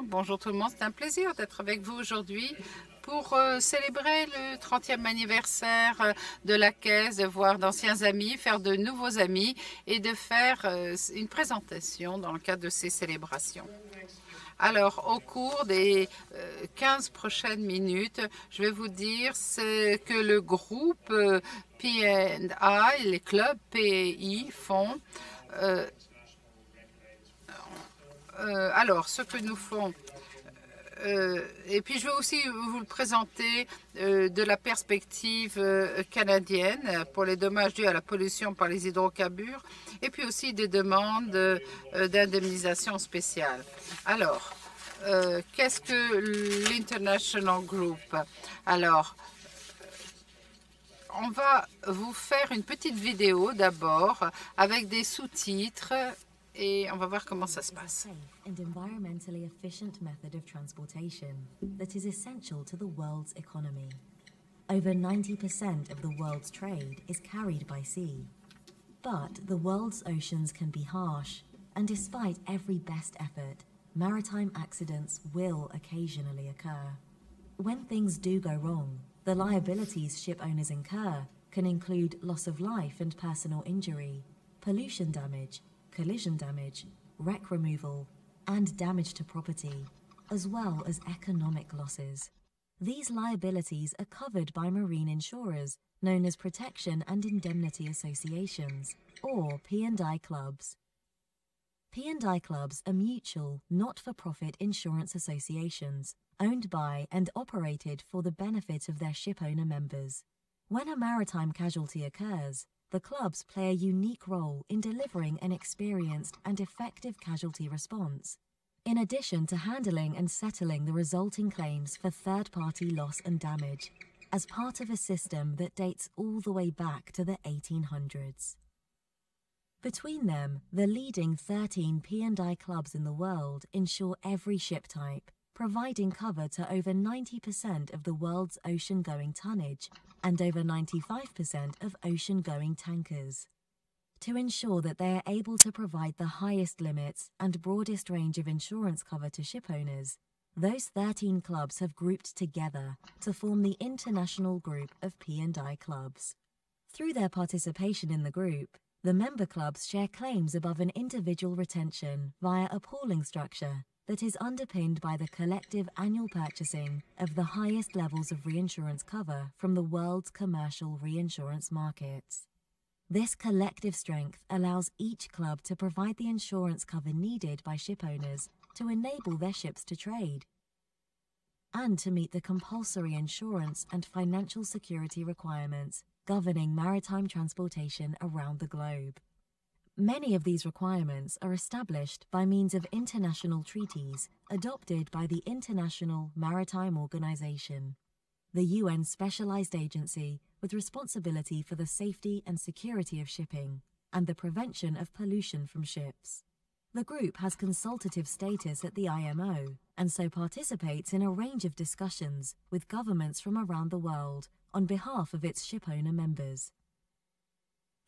Bonjour tout le monde, c'est un plaisir d'être avec vous aujourd'hui pour célébrer le 30e anniversaire de la Caisse, de voir d'anciens amis, faire de nouveaux amis et de faire une présentation dans le cadre de ces célébrations. Alors, au cours des 15 prochaines minutes, je vais vous dire ce que le groupe P&I, les clubs PI font. Alors, ce que nous font, et puis je vais aussi vous le présenter de la perspective canadienne pour les dommages dus à la pollution par les hydrocarbures et puis aussi des demandes d'indemnisation spéciale. Alors, qu'est-ce que l'International Group? Alors, on va vous faire une petite vidéo d'abord avec des sous-titres et on va voir comment ça se passe. And environmentally efficient method of transportation that is essential to the world's economy. Over 90% of the world's trade is carried by sea. But the world's oceans can be harsh, and despite every best effort, maritime accidents will occasionally occur. When things do go wrong, the liabilities ship owners incur can include loss of life and personal injury, pollution damage, collision damage, wreck removal, and damage to property, as well as economic losses. These liabilities are covered by marine insurers, known as Protection and Indemnity Associations, or P&I clubs. P&I clubs are mutual, not-for-profit insurance associations, owned by and operated for the benefit of their shipowner members. When a maritime casualty occurs, the clubs play a unique role in delivering an experienced and effective casualty response, in addition to handling and settling the resulting claims for third-party loss and damage, as part of a system that dates all the way back to the 1800s. Between them, the leading 13 P&I clubs in the world insure every ship type, providing cover to over 90% of the world's ocean-going tonnage and over 95% of ocean-going tankers. To ensure that they are able to provide the highest limits and broadest range of insurance cover to shipowners, those 13 clubs have grouped together to form the International Group of P&I Clubs. Through their participation in the group, the member clubs share claims above an individual retention via a pooling structure that is underpinned by the collective annual purchasing of the highest levels of reinsurance cover from the world's commercial reinsurance markets. This collective strength allows each club to provide the insurance cover needed by shipowners to enable their ships to trade and to meet the compulsory insurance and financial security requirements governing maritime transportation around the globe. Many of these requirements are established by means of international treaties adopted by the International Maritime Organization, the UN specialized agency with responsibility for the safety and security of shipping and the prevention of pollution from ships. The group has consultative status at the IMO and so participates in a range of discussions with governments from around the world on behalf of its shipowner members.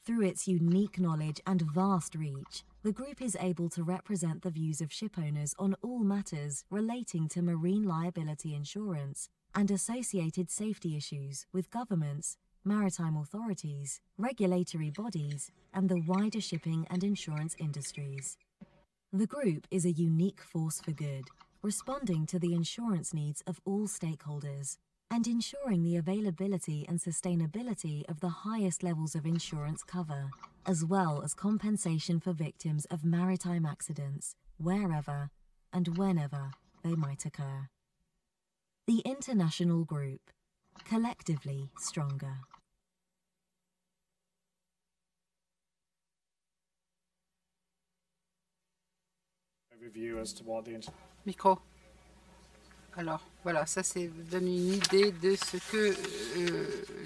Through its unique knowledge and vast reach, the group is able to represent the views of shipowners on all matters relating to marine liability insurance and associated safety issues with governments, maritime authorities, regulatory bodies, and the wider shipping and insurance industries. The group is a unique force for good, responding to the insurance needs of all stakeholders and ensuring the availability and sustainability of the highest levels of insurance cover, as well as compensation for victims of maritime accidents, wherever and whenever they might occur. The International Group, collectively stronger. Micro. Alors, voilà, ça donne une idée de ce que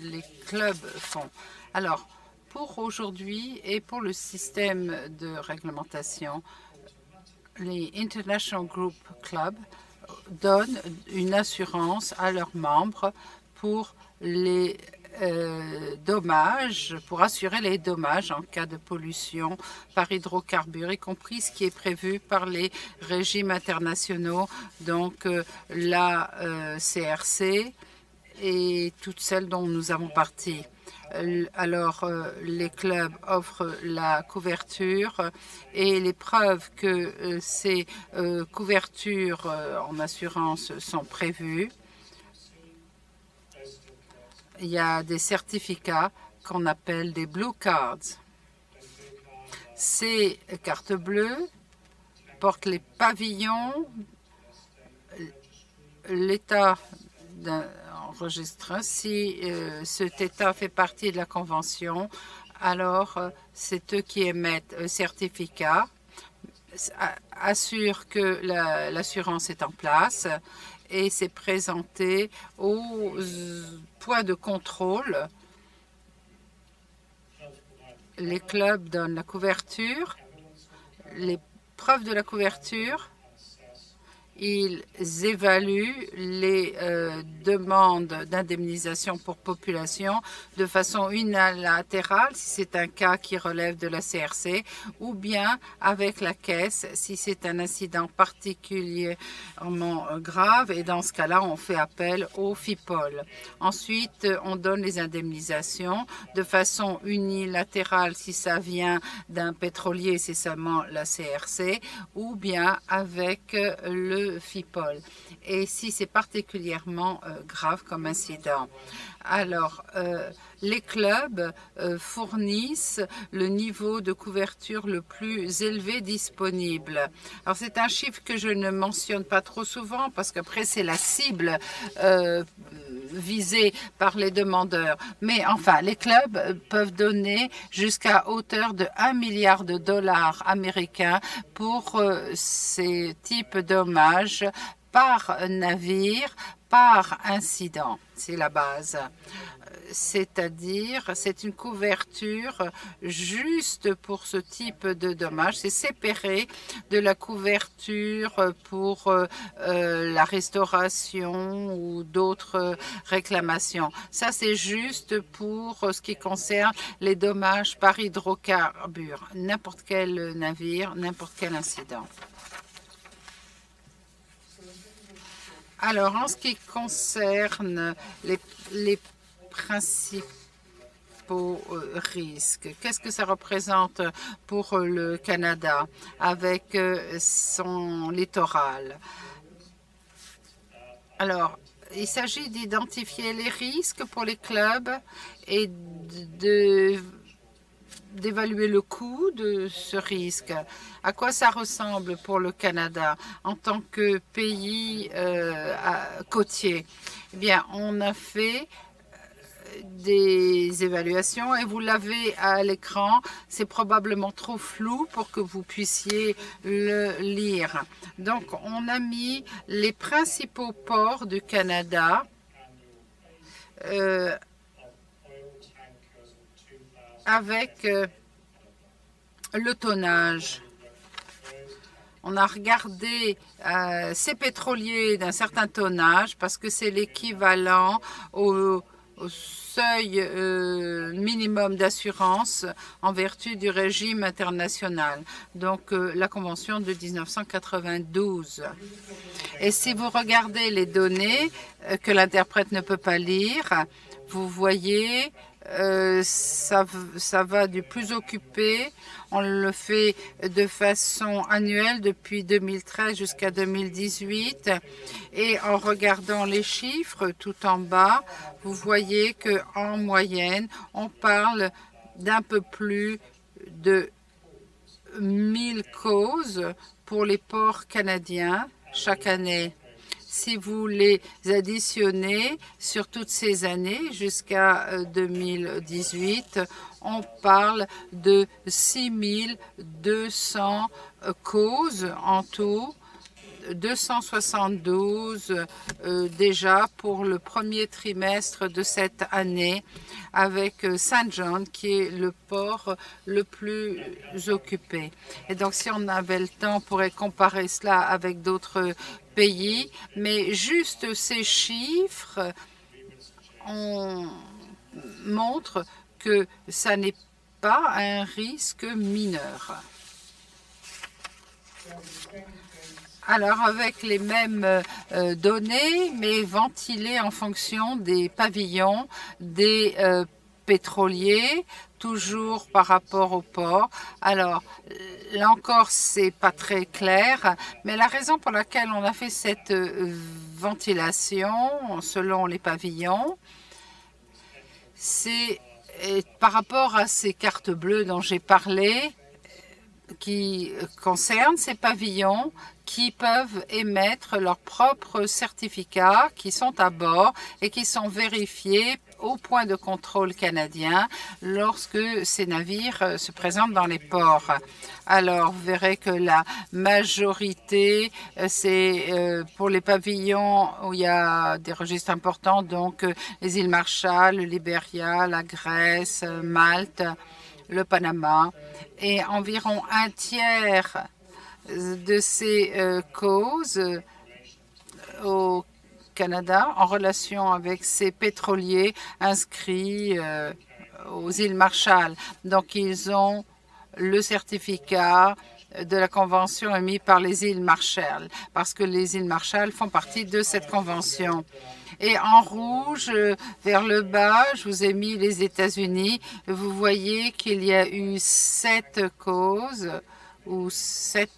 les clubs font. Alors, pour aujourd'hui et pour le système de réglementation, les International Group Club donnent une assurance à leurs membres pour les dommages, pour assurer les dommages en cas de pollution par hydrocarbures, y compris ce qui est prévu par les régimes internationaux, donc la CRC et toutes celles dont nous avons partie. Alors, les clubs offrent la couverture et les preuves que ces couvertures en assurance sont prévues. Il y a des certificats qu'on appelle des Blue Cards. Ces cartes bleues portent les pavillons, l'État enregistre. Si cet État fait partie de la Convention, alors c'est eux qui émettent un certificat, assurent que l'assurance est en place et c'est présenté aux points de contrôle. Les clubs donnent la couverture, les preuves de la couverture. Ils évaluent les demandes d'indemnisation pour population de façon unilatérale, si c'est un cas qui relève de la CRC, ou bien avec la caisse, si c'est un incident particulièrement grave. Et dans ce cas-là, on fait appel au FIPOL. Ensuite, on donne les indemnisations de façon unilatérale, si ça vient d'un pétrolier, c'est seulement la CRC, ou bien avec le FIPOL, et si c'est particulièrement grave comme incident. Alors, les clubs fournissent le niveau de couverture le plus élevé disponible. Alors, c'est un chiffre que je ne mentionne pas trop souvent parce qu'après, c'est la cible visée par les demandeurs. Mais enfin, les clubs peuvent donner jusqu'à hauteur de 1 milliard de dollars américains pour ces types de dommages par navire, par incident. C'est la base. C'est-à-dire, c'est une couverture juste pour ce type de dommage. C'est séparé de la couverture pour la restauration ou d'autres réclamations. Ça, c'est juste pour ce qui concerne les dommages par hydrocarbures. N'importe quel navire, n'importe quel incident. Alors, en ce qui concerne les principaux risques, qu'est-ce que ça représente pour le Canada avec son littoral? Alors, il s'agit d'identifier les risques pour les clubs et d'évaluer le coût de ce risque. À quoi ça ressemble pour le Canada en tant que pays côtier? Eh bien, on a fait des évaluations et vous l'avez à l'écran. C'est probablement trop flou pour que vous puissiez le lire. Donc, on a mis les principaux ports du Canada avec le tonnage. On a regardé ces pétroliers d'un certain tonnage parce que c'est l'équivalent au seuil minimum d'assurance en vertu du régime international, donc la Convention de 1992. Et si vous regardez les données que l'interprète ne peut pas lire, vous voyez ça va du plus occupé. On le fait de façon annuelle depuis 2013 jusqu'à 2018. Et en regardant les chiffres tout en bas, vous voyez qu'en moyenne, on parle d'un peu plus de 1000 causes pour les ports canadiens chaque année. Si vous les additionnez sur toutes ces années jusqu'à 2018, on parle de 6200 causes en tout, 272 déjà pour le premier trimestre de cette année, avec Saint John qui est le port le plus occupé. Et donc si on avait le temps, on pourrait comparer cela avec d'autres pays, mais juste ces chiffres montrent que ça n'est pas un risque mineur. Alors, avec les mêmes données, mais ventilées en fonction des pavillons des pétroliers, toujours par rapport au port. Alors, là encore, c'est pas très clair, mais la raison pour laquelle on a fait cette ventilation selon les pavillons, c'est par rapport à ces cartes bleues dont j'ai parlé, qui concernent ces pavillons qui peuvent émettre leurs propres certificats qui sont à bord et qui sont vérifiés au point de contrôle canadien lorsque ces navires se présentent dans les ports. Alors, vous verrez que la majorité, c'est pour les pavillons où il y a des registres importants, donc les îles Marshall, le Liberia, la Grèce, Malte, le Panama, et environ un tiers de ces causes au Canada en relation avec ces pétroliers inscrits aux îles Marshall. Donc, ils ont le certificat de la convention émis par les îles Marshall, parce que les îles Marshall font partie de cette convention. Et en rouge, vers le bas, je vous ai mis les États-Unis. Vous voyez qu'il y a eu 7 causes ou 7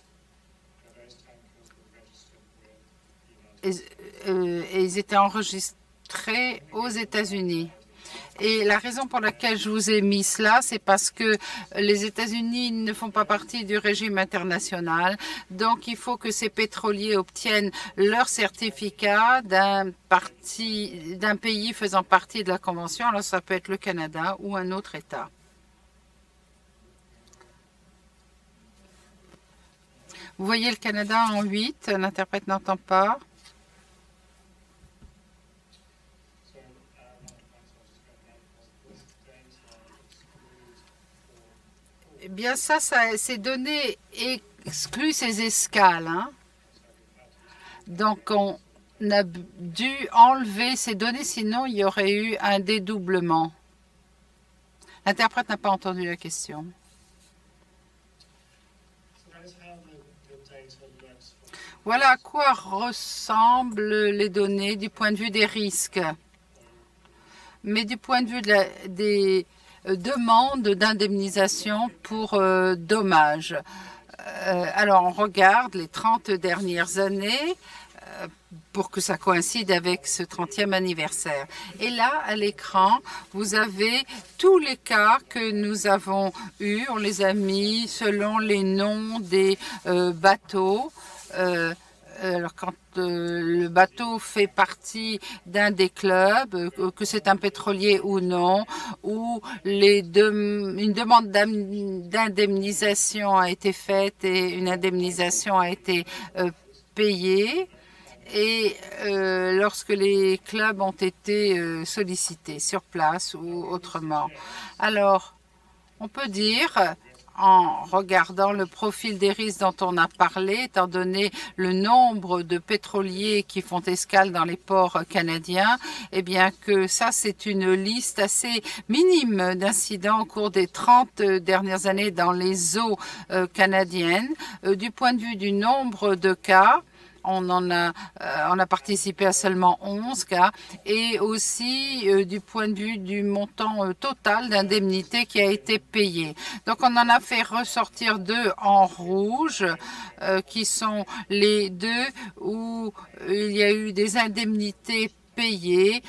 et ils étaient enregistrés aux États-Unis. Et la raison pour laquelle je vous ai mis cela, c'est parce que les États-Unis ne font pas partie du régime international. Donc, il faut que ces pétroliers obtiennent leur certificat d'un pays faisant partie de la Convention. Alors, ça peut être le Canada ou un autre État. Vous voyez le Canada en 8, l'interprète n'entend pas. Eh bien, ces données excluent ces escales. Hein. Donc, on a dû enlever ces données, sinon il y aurait eu un dédoublement. L'interprète n'a pas entendu la question. Voilà à quoi ressemblent les données du point de vue des risques. Mais du point de vue des demandes d'indemnisation pour dommages. Alors, on regarde les 30 dernières années pour que ça coïncide avec ce 30e anniversaire. Et là, à l'écran, vous avez tous les cas que nous avons eus. On les a mis selon les noms des bateaux. Alors, quand le bateau fait partie d'un des clubs, que c'est un pétrolier ou non, ou une demande d'indemnisation a été faite et une indemnisation a été payée, et lorsque les clubs ont été sollicités sur place ou autrement. Alors, On peut dire, en regardant le profil des risques dont on a parlé, étant donné le nombre de pétroliers qui font escale dans les ports canadiens, eh bien que ça, c'est une liste assez minime d'incidents au cours des 30 dernières années dans les eaux canadiennes. Du point de vue du nombre de cas, on a participé à seulement 11 cas et aussi du point de vue du montant total d'indemnité qui a été payé. Donc on en a fait ressortir 2 en rouge qui sont les 2 où il y a eu des indemnités payées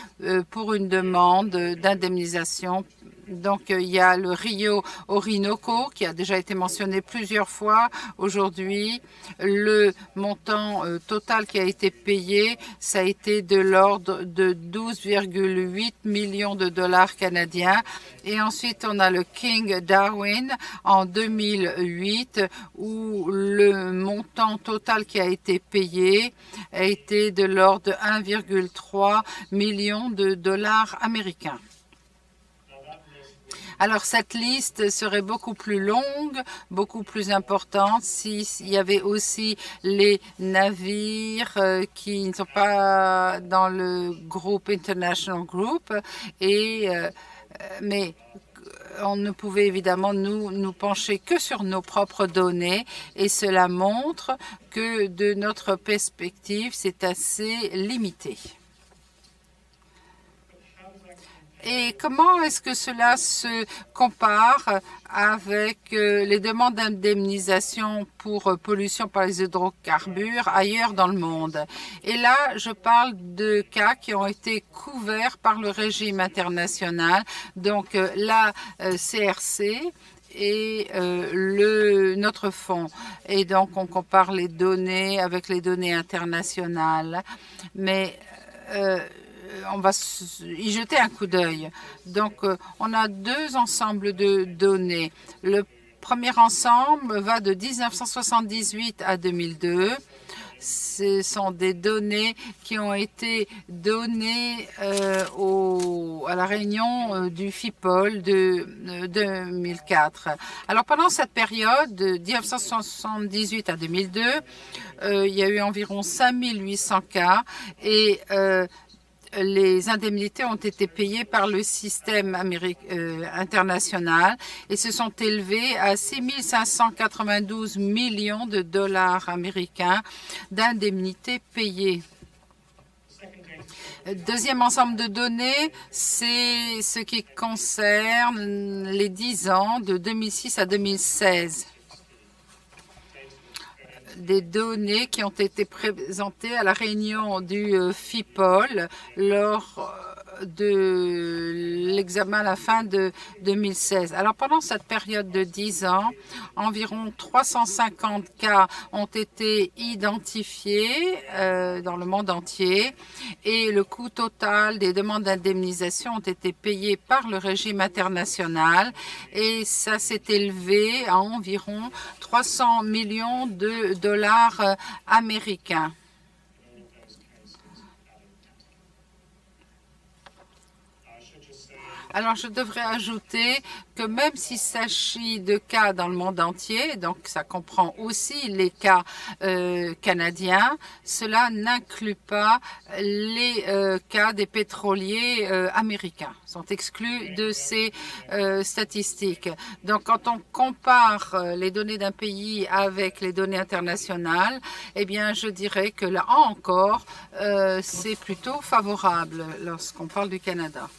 pour une demande d'indemnisation. Donc, il y a le Rio Orinoco qui a déjà été mentionné plusieurs fois aujourd'hui. Le montant total qui a été payé, ça a été de l'ordre de 12,8 millions de dollars canadiens. Et ensuite, on a le King Darwin en 2008 où le montant total qui a été payé a été de l'ordre de 1,3 million de dollars américains. Alors, cette liste serait beaucoup plus longue, beaucoup plus importante s'il y avait aussi les navires qui ne sont pas dans le groupe International Group. Mais on ne pouvait évidemment nous pencher que sur nos propres données et cela montre que de notre perspective, c'est assez limité. Et comment est-ce que cela se compare avec les demandes d'indemnisation pour pollution par les hydrocarbures ailleurs dans le monde? Et là, je parle de cas qui ont été couverts par le régime international, donc la CRC et notre fonds. Et donc, on compare les données avec les données internationales. Mais on va y jeter un coup d'œil. Donc, on a 2 ensembles de données. Le premier ensemble va de 1978 à 2002. Ce sont des données qui ont été données à la réunion du FIPOL de 2004. Alors, pendant cette période, de 1978 à 2002, il y a eu environ 5800 cas et les indemnités ont été payées par le système international et se sont élevées à 6 592 millions de dollars américains d'indemnités payées. Deuxième ensemble de données, c'est ce qui concerne les 10 ans de 2006 à 2016. Des données qui ont été présentées à la réunion du FIPOL lors de l'examen à la fin de 2016. Alors, pendant cette période de 10 ans, environ 350 cas ont été identifiés dans le monde entier et le coût total des demandes d'indemnisation ont été payés par le régime international et ça s'est élevé à environ 300 millions de dollars américains. Alors, je devrais ajouter que même s'il s'agit de cas dans le monde entier, donc ça comprend aussi les cas canadiens, cela n'inclut pas les cas des pétroliers américains, sont exclus de ces statistiques. Donc, quand on compare les données d'un pays avec les données internationales, eh bien, je dirais que là encore, c'est plutôt favorable lorsqu'on parle du Canada.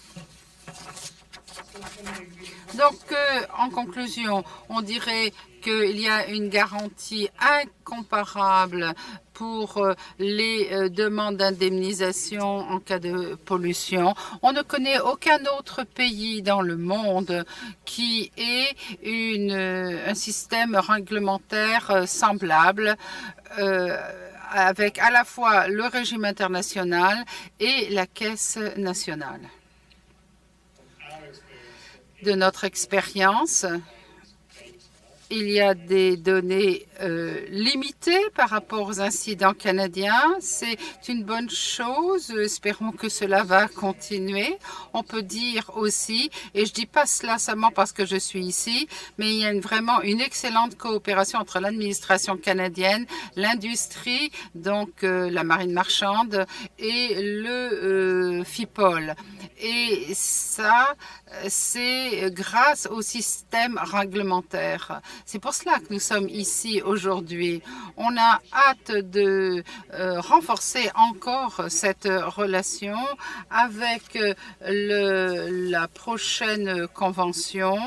Donc, en conclusion, on dirait qu'il y a une garantie incomparable pour les demandes d'indemnisation en cas de pollution. On ne connaît aucun autre pays dans le monde qui ait un système réglementaire semblable avec à la fois le régime international et la Caisse nationale. De notre expérience Il y a des données limitées par rapport aux incidents canadiens. C'est une bonne chose. Espérons que cela va continuer. On peut dire aussi, et je dis pas cela seulement parce que je suis ici, mais il y a vraiment une excellente coopération entre l'administration canadienne, l'industrie, donc la marine marchande, et le FIPOL. Et ça, c'est grâce au système réglementaire. C'est pour cela que nous sommes ici aujourd'hui. On a hâte de renforcer encore cette relation avec la prochaine convention.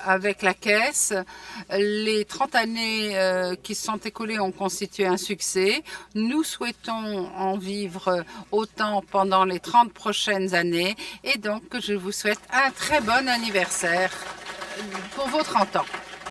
Avec la Caisse. Les 30 années qui se sont écoulées ont constitué un succès. Nous souhaitons en vivre autant pendant les 30 prochaines années et donc je vous souhaite un très bon anniversaire pour vos 30 ans.